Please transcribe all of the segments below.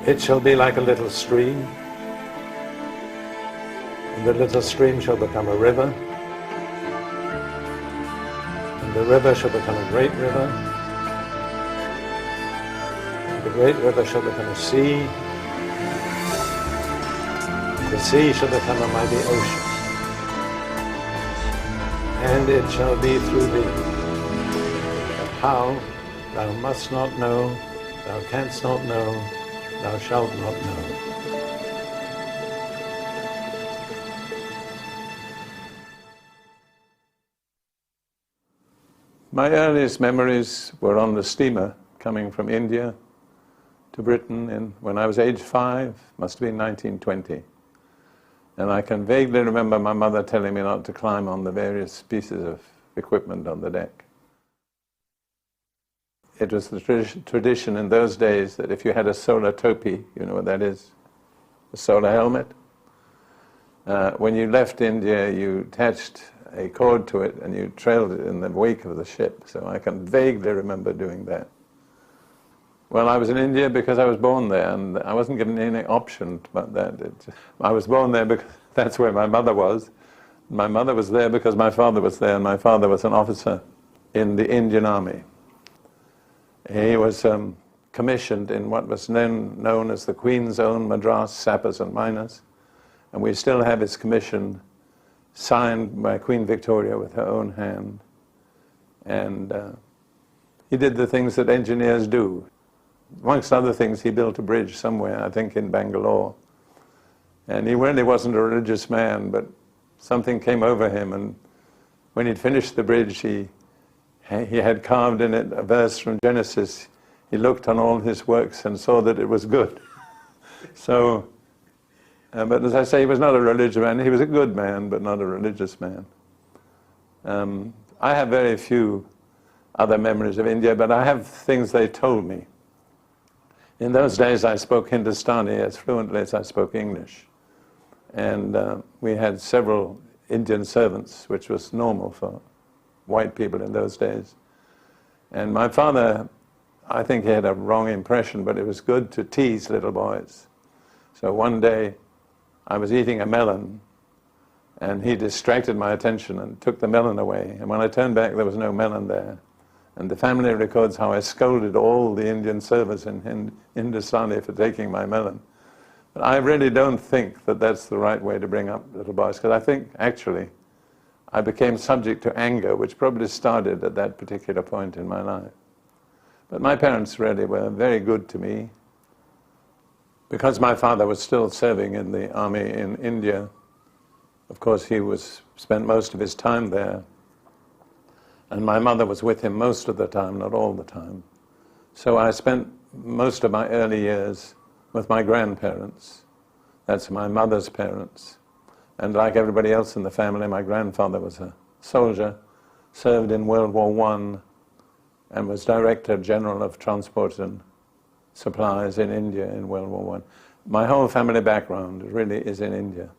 It shall be like a little stream, and the little stream shall become a river, and the river shall become a great river, and the great river shall become a sea, and the sea shall become a mighty ocean, and it shall be through thee. But how thou must not know, thou canst not know, thou shalt not know. My earliest memories were on the steamer coming from India to Britain when I was age 5, must have been 1920. And I can vaguely remember my mother telling me not to climb on the various pieces of equipment on the deck. It was the tradition in those days that if you had a solar topi, you know what that is, a solar helmet, when you left India you attached a cord to it and you trailed it in the wake of the ship. So I can vaguely remember doing that. Well, I was in India because I was born there, and I wasn't given any option about that. I was born there because that's where my mother was. My mother was there because my father was there, and my father was an officer in the Indian Army. He was commissioned in what was known as the Queen's Own Madras Sappers and Miners, and we still have his commission signed by Queen Victoria with her own hand. And he did the things that engineers do. Amongst other things, he built a bridge somewhere, I think in Bangalore. And he really wasn't a religious man, but something came over him, and when he'd finished the bridge, he had carved in it a verse from Genesis. He looked on all his works and saw that it was good. So, but as I say, he was not a religious man. He was a good man, but not a religious man. I have very few other memories of India, but I have things they told me. In those days I spoke Hindustani as fluently as I spoke English. And we had several Indian servants, which was normal for white people in those days. And my father, I think he had a wrong impression, but it was good to tease little boys. So one day I was eating a melon, and he distracted my attention and took the melon away. And when I turned back, there was no melon there. And the family records how I scolded all the Indian servants in Hindustani for taking my melon. But I really don't think that that's the right way to bring up little boys, because I think, actually, I became subject to anger, which probably started at that particular point in my life. But my parents really were very good to me. Because my father was still serving in the army in India, of course he spent most of his time there. And my mother was with him most of the time, not all the time. So I spent most of my early years with my grandparents. That's my mother's parents. And like everybody else in the family, my grandfather was a soldier, served in World War I, and was Director General of Transport and Supplies in India in World War I. My whole family background really is in India.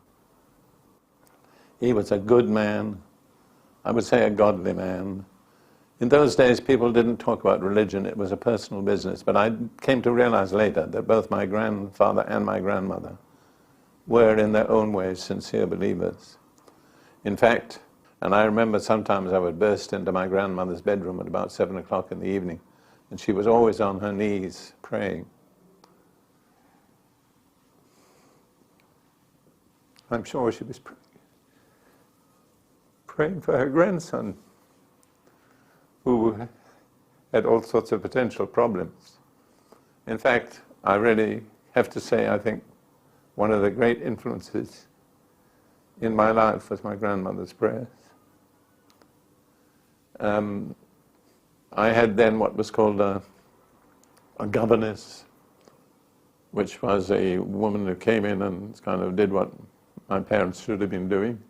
He was a good man, I would say a godly man. In those days, people didn't talk about religion, it was a personal business. But I came to realize later that both my grandfather and my grandmother were in their own ways sincere believers. In fact, and I remember sometimes I would burst into my grandmother's bedroom at about 7 o'clock in the evening, and she was always on her knees praying. I'm sure she was praying for her grandson, who had all sorts of potential problems. In fact, I really have to say, I think one of the great influences in my life was my grandmother's prayers. I had then what was called a governess, which was a woman who came in and kind of did what my parents should have been doing.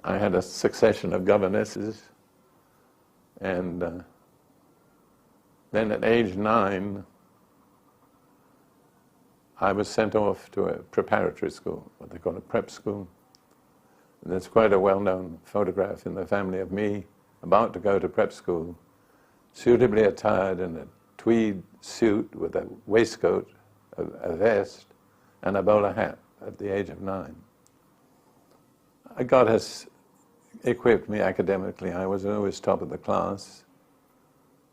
I had a succession of governesses, and then at age 9, I was sent off to a preparatory school, what they call a prep school. And there's quite a well-known photograph in the family of me about to go to prep school, suitably attired in a tweed suit with a waistcoat, a vest and a bowler hat at the age of 9. God has equipped me academically. I was always top of the class.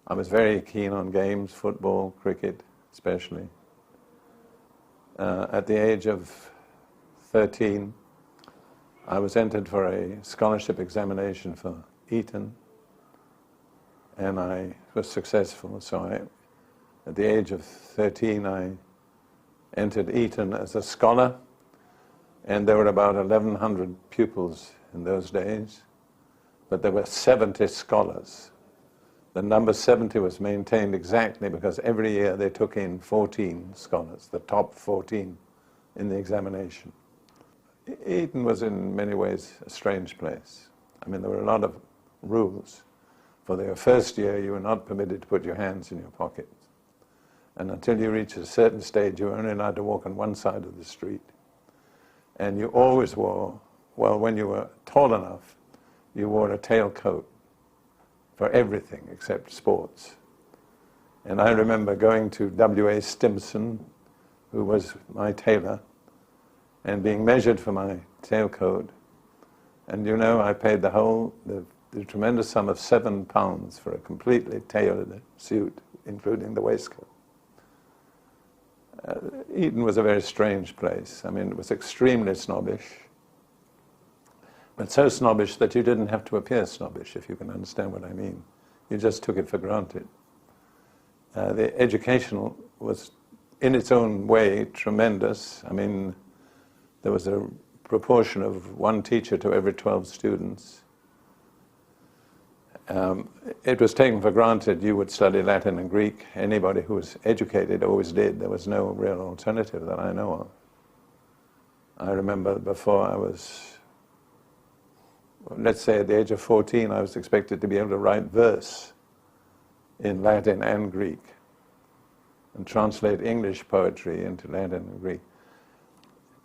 I was very keen on games, football, cricket especially. At the age of 13, I was entered for a scholarship examination for Eton, and I was successful. So at the age of 13, I entered Eton as a scholar, and there were about 1,100 pupils in those days, but there were 70 scholars. The number 70 was maintained exactly because every year they took in 14 scholars, the top 14 in the examination. Eton was in many ways a strange place. I mean, there were a lot of rules. For the first year, you were not permitted to put your hands in your pockets. And until you reached a certain stage, you were only allowed to walk on one side of the street. And you always wore, well, when you were tall enough, you wore a tailcoat for everything except sports. And I remember going to W.A. Stimson, who was my tailor, and being measured for my tailcoat. And you know, I paid the tremendous sum of £7 for a completely tailored suit, including the waistcoat. Eton was a very strange place. I mean, it was extremely snobbish, but so snobbish that you didn't have to appear snobbish, if you can understand what I mean. You just took it for granted. The educational was, in its own way, tremendous. I mean, there was a proportion of one teacher to every 12 students. It was taken for granted you would study Latin and Greek. Anybody who was educated always did. There was no real alternative that I know of. I remember before I was, let's say at the age of 14, I was expected to be able to write verse in Latin and Greek and translate English poetry into Latin and Greek.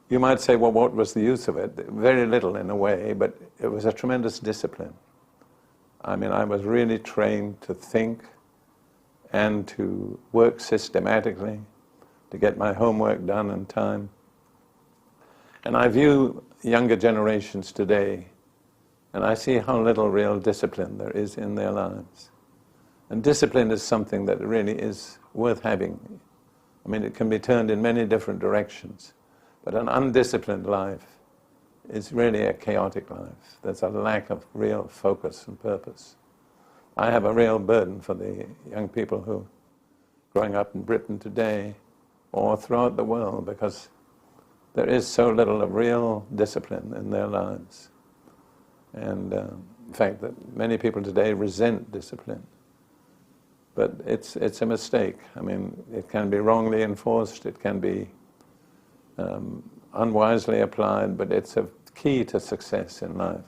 You might say, well, what was the use of it? Very little in a way, but it was a tremendous discipline. I mean, I was really trained to think and to work systematically, to get my homework done in time. And I view younger generations today, and I see how little real discipline there is in their lives. And discipline is something that really is worth having. I mean, it can be turned in many different directions, but an undisciplined life is really a chaotic life. There's a lack of real focus and purpose. I have a real burden for the young people who are growing up in Britain today or throughout the world, because there is so little of real discipline in their lives. And in fact, that many people today resent discipline. But it's a mistake. I mean, it can be wrongly enforced, it can be unwisely applied, but it's a key to success in life.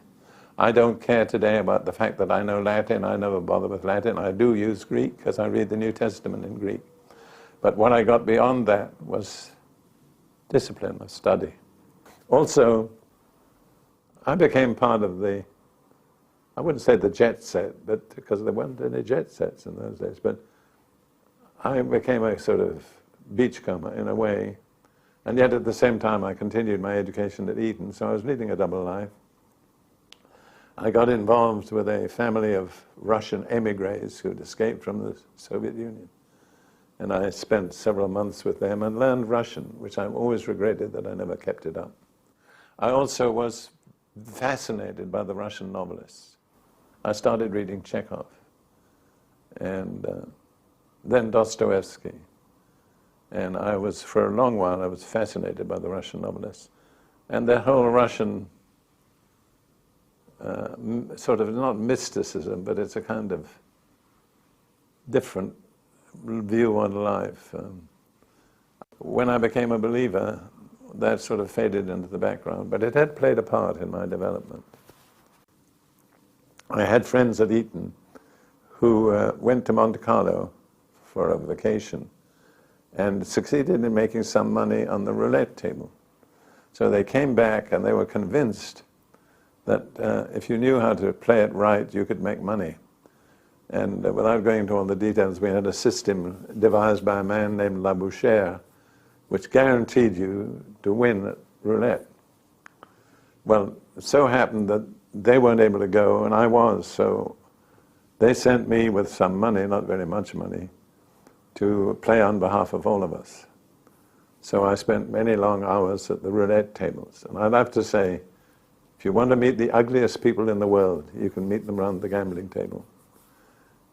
I don't care today about the fact that I know Latin. I never bother with Latin. I do use Greek because I read the New Testament in Greek. But what I got beyond that was discipline of study. Also, I became part of the, I wouldn't say the jet set, but because there weren't any jet sets in those days, but I became a sort of beachcomber in a way. And yet at the same time I continued my education at Eton, so I was leading a double life. I got involved with a family of Russian emigres who'd escaped from the Soviet Union. And I spent several months with them and learned Russian, which I've always regretted that I never kept it up. I also was fascinated by the Russian novelists. I started reading Chekhov, and then Dostoevsky. And I was, for a long while, I was fascinated by the Russian novelists. And their whole Russian sort of, not mysticism, but it's a kind of different view on life. When I became a believer, that sort of faded into the background, but it had played a part in my development. I had friends at Eton who went to Monte Carlo for a vacation and succeeded in making some money on the roulette table. So they came back and they were convinced that if you knew how to play it right, you could make money. And without going into all the details, we had a system devised by a man named Labouchere, which guaranteed you to win at roulette. Well, it so happened that they weren't able to go, and I was, so they sent me with some money, not very much money, to play on behalf of all of us. So I spent many long hours at the roulette tables. And I'd have to say, if you want to meet the ugliest people in the world, you can meet them around the gambling table.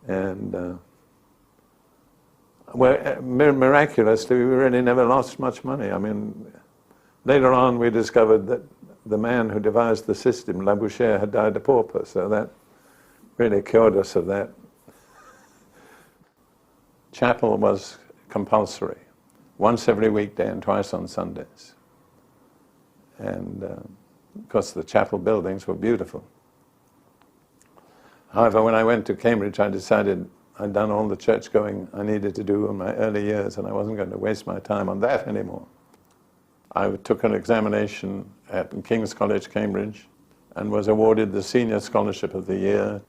And miraculously, we really never lost much money. I mean, later on we discovered that the man who devised the system, Labouchere, had died a pauper, so that really cured us of that. Chapel was compulsory, once every weekday and twice on Sundays. And of course the chapel buildings were beautiful. However, when I went to Cambridge, I decided I'd done all the church going I needed to do in my early years, and I wasn't going to waste my time on that anymore. I took an examination at King's College, Cambridge, and was awarded the Senior Scholarship of the Year.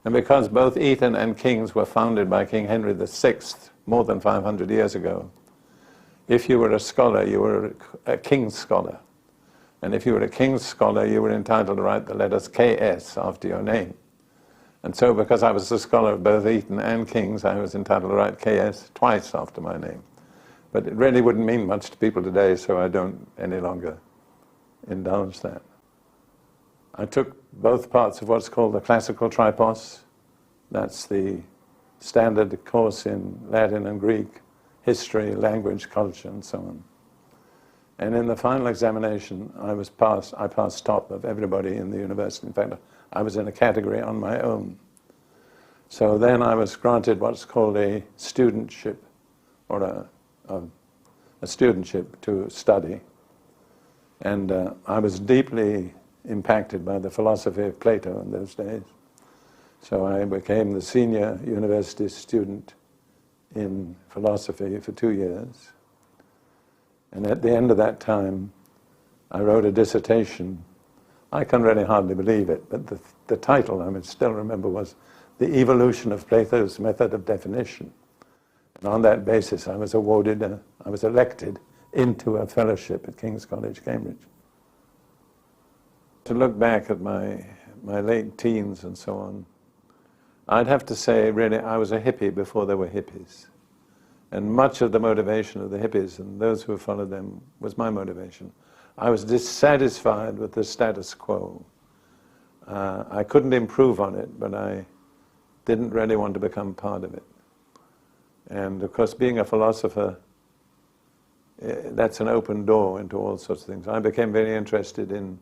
And because both Eton and King's were founded by King Henry VI more than 500 years ago, if you were a scholar, you were a King's scholar. And if you were a King's scholar, you were entitled to write the letters KS after your name. And so because I was a scholar of both Eton and King's, I was entitled to write KS twice after my name. But it really wouldn't mean much to people today, so I don't any longer indulge that. I took both parts of what's called the classical tripos. That's the standard course in Latin and Greek, history, language, culture, and so on. And in the final examination, I passed top of everybody in the university. In fact, I was in a category on my own. So then I was granted what's called a studentship, or a studentship to study. And I was deeply impacted by the philosophy of Plato in those days. So I became the senior university student in philosophy for 2 years. And at the end of that time, I wrote a dissertation. I can really hardly believe it, but the title, I still remember, was The Evolution of Plato's Method of Definition. And on that basis, I was elected into a fellowship at King's College, Cambridge. To look back at my late teens and so on, I'd have to say, really, I was a hippie before there were hippies. And much of the motivation of the hippies and those who followed them was my motivation. I was dissatisfied with the status quo. I couldn't improve on it, but I didn't really want to become part of it. And of course, being a philosopher, that's an open door into all sorts of things. I became very interested in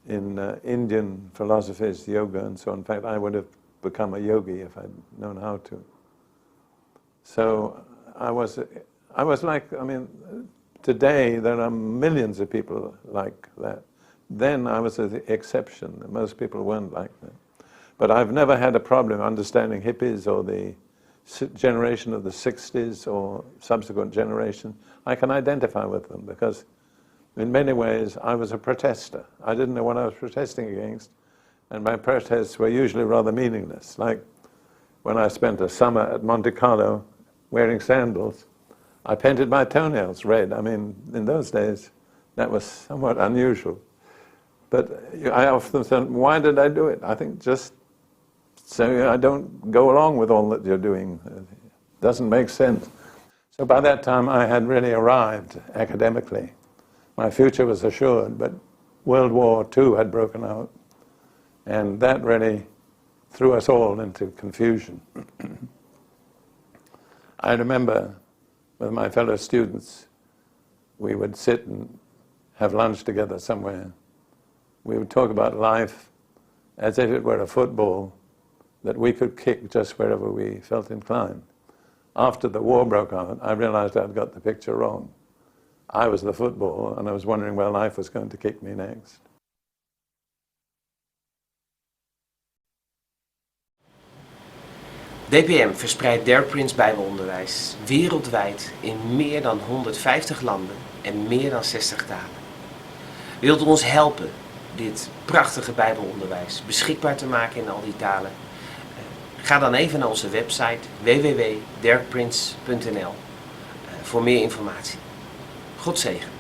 Indian philosophies, yoga and so on. In fact, I would have become a yogi if I'd known how to. So I was like, today there are millions of people like that. Then I was the exception. Most people weren't like that. But I've never had a problem understanding hippies or the generation of the 60s or subsequent generation. I can identify with them because in many ways I was a protester. I didn't know what I was protesting against, and my protests were usually rather meaningless. Like when I spent a summer at Monte Carlo wearing sandals, I painted my toenails red. In those days that was somewhat unusual. But I often thought, why did I do it? I think just so I don't go along with all that you're doing. It doesn't make sense. So by that time I had really arrived academically. My future was assured, but World War II had broken out, and that really threw us all into confusion. I remember with my fellow students, we would sit and have lunch together somewhere. We would talk about life as if it were a football that we could kick just wherever we felt inclined. After the war broke out, I realized I'd got the picture wrong. I was the football, and I was wondering where life was going to kick me next. DPM verspreidt Derek Prince Bijbelonderwijs wereldwijd in meer dan 150 landen en meer dan 60 talen. Wilt u ons helpen dit prachtige Bijbelonderwijs beschikbaar te maken in al die talen? Ga dan even naar onze website www.derekprince.nl voor meer informatie. God zegen.